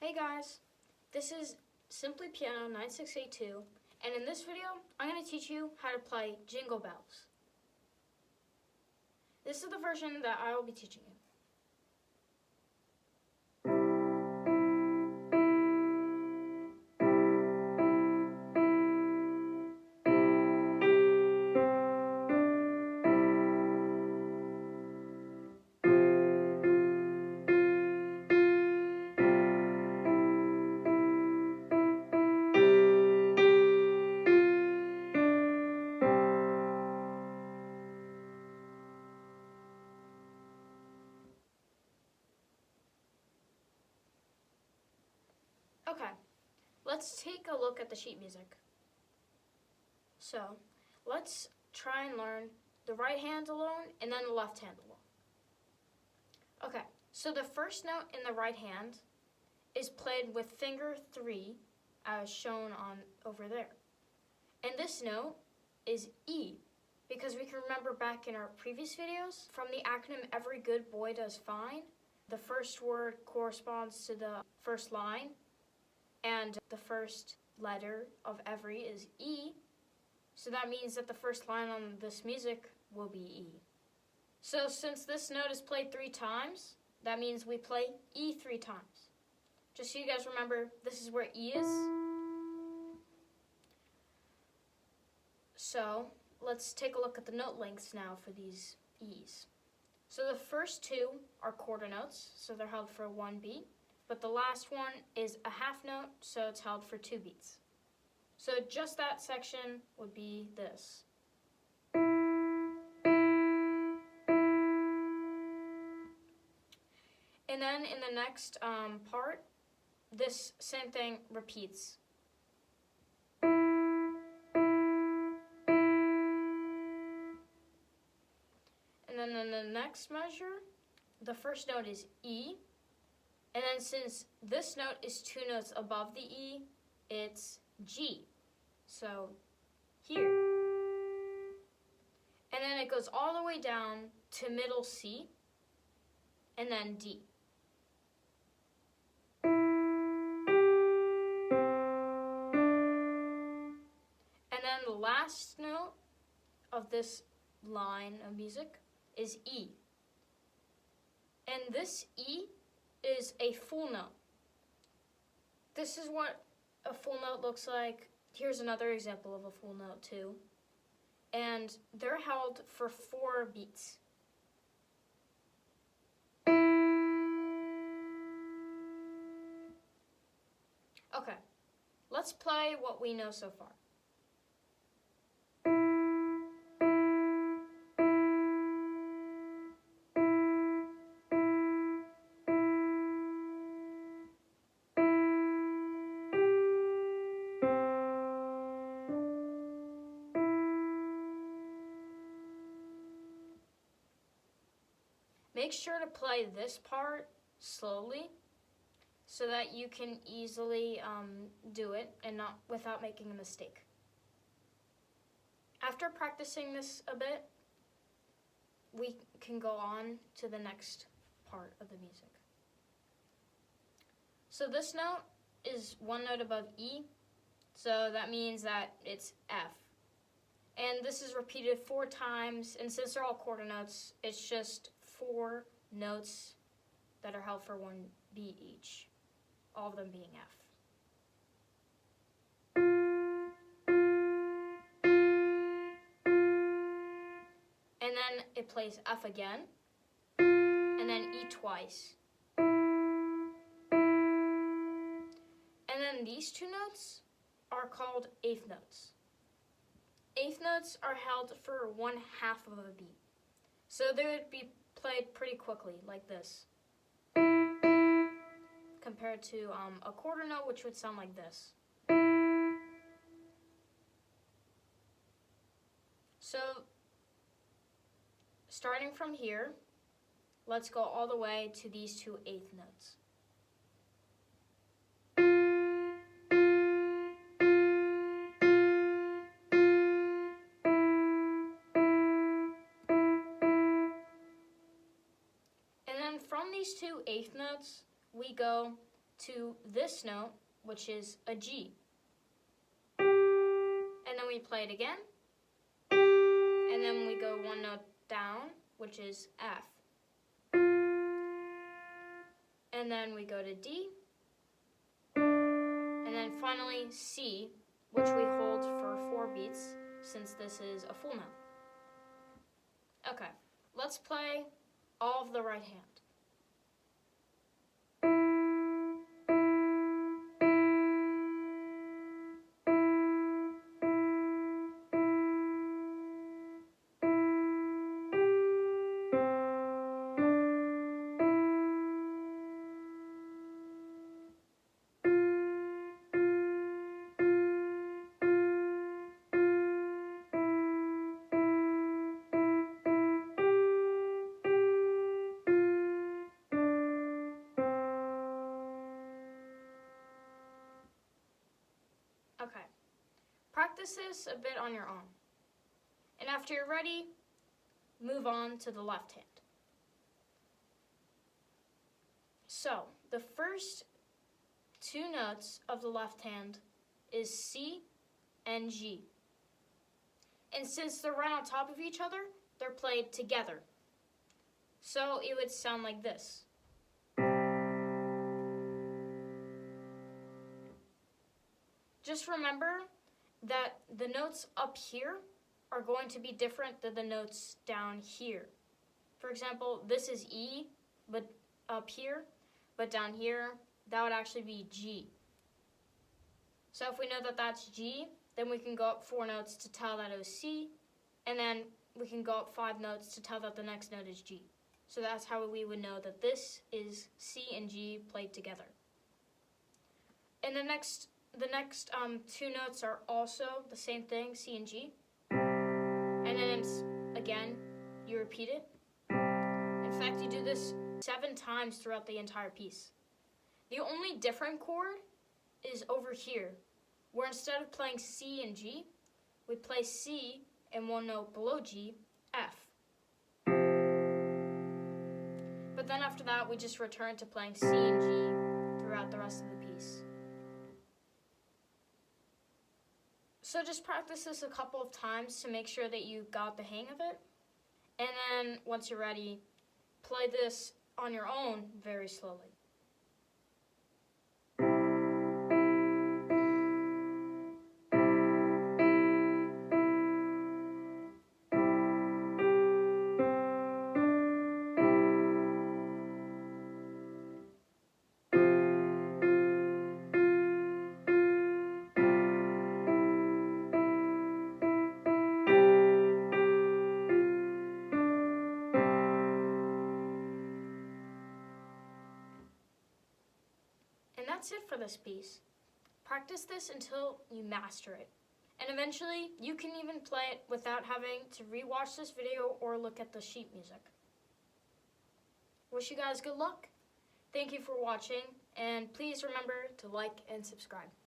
Hey guys, this is Simply Piano 9682, and in this video, I'm going to teach you how to play Jingle Bells. This is the version that I will be teaching you. Okay, let's take a look at the sheet music. So, let's try and learn the right hand alone and then the left hand alone. Okay, so the first note in the right hand is played with finger 3 as shown on over there. And this note is E, because we can remember back in our previous videos from the acronym Every Good Boy Does Fine, the first word corresponds to the first line, and the first letter of every is E, so that means that the first line on this music will be E. So since this note is played 3 times, that means we play E 3 times. Just so you guys remember, this is where E is. So let's take a look at the note lengths now for these E's. So the first 2 are quarter notes, so they're held for 1 beat. But the last one is a half note, so it's held for 2 beats. So just that section would be this. And then in the next part, this same thing repeats. And then in the next measure, the first note is E. And then since this note is 2 notes above the E, it's G. So here. And then it goes all the way down to middle C, and then D. And then the last note of this line of music is E. And this E is a full note. This is what a full note looks like. Here's another example of a full note too. And they're held for 4 beats. Okay, let's play what we know so far. Make sure to play this part slowly so that you can easily do it and not without making a mistake. After practicing this a bit, we can go on to the next part of the music. So this note is 1 note above E, so that means that it's F. And this is repeated 4 times, and since they're all quarter notes, it's just 4 notes that are held for 1 beat each, all of them being F. And then it plays F again, and then E twice. And then these 2 notes are called eighth notes. Eighth notes are held for 1/2 of a beat. So they would be played pretty quickly, like this, compared to a quarter note, which would sound like this. So, starting from here, let's go all the way to these 2 eighth notes. And then from these 2 eighth notes, we go to this note, which is a G. And then we play it again. And then we go one note down, which is F. And then we go to D. And then finally C, which we hold for 4 beats, since this is a full note. Okay, let's play all of the right hand. Okay, practice this a bit on your own. And after you're ready, move on to the left hand. So, the first 2 notes of the left hand is C and G. And since they're right on top of each other, they're played together. So it would sound like this. Just remember that the notes up here are going to be different than the notes down here. For example, this is E, but up here, but down here, that would actually be G. So if we know that that's G, then we can go up 4 notes to tell that it was C, and then we can go up 5 notes to tell that the next note is G. So that's how we would know that this is C and G played together. And the next 2 notes are also the same thing, C and G. And then again, you repeat it. In fact, you do this 7 times throughout the entire piece. The only different chord is over here, where instead of playing C and G, we play C and 1 note below G, F. But then after that, we just return to playing C and G throughout the rest of the piece. So just practice this a couple of times to make sure that you got the hang of it. And then once you're ready, play this on your own very slowly. And that's it for this piece. Practice this until you master it. And eventually, you can even play it without having to rewatch this video or look at the sheet music. Wish you guys good luck. Thank you for watching, and please remember to like and subscribe.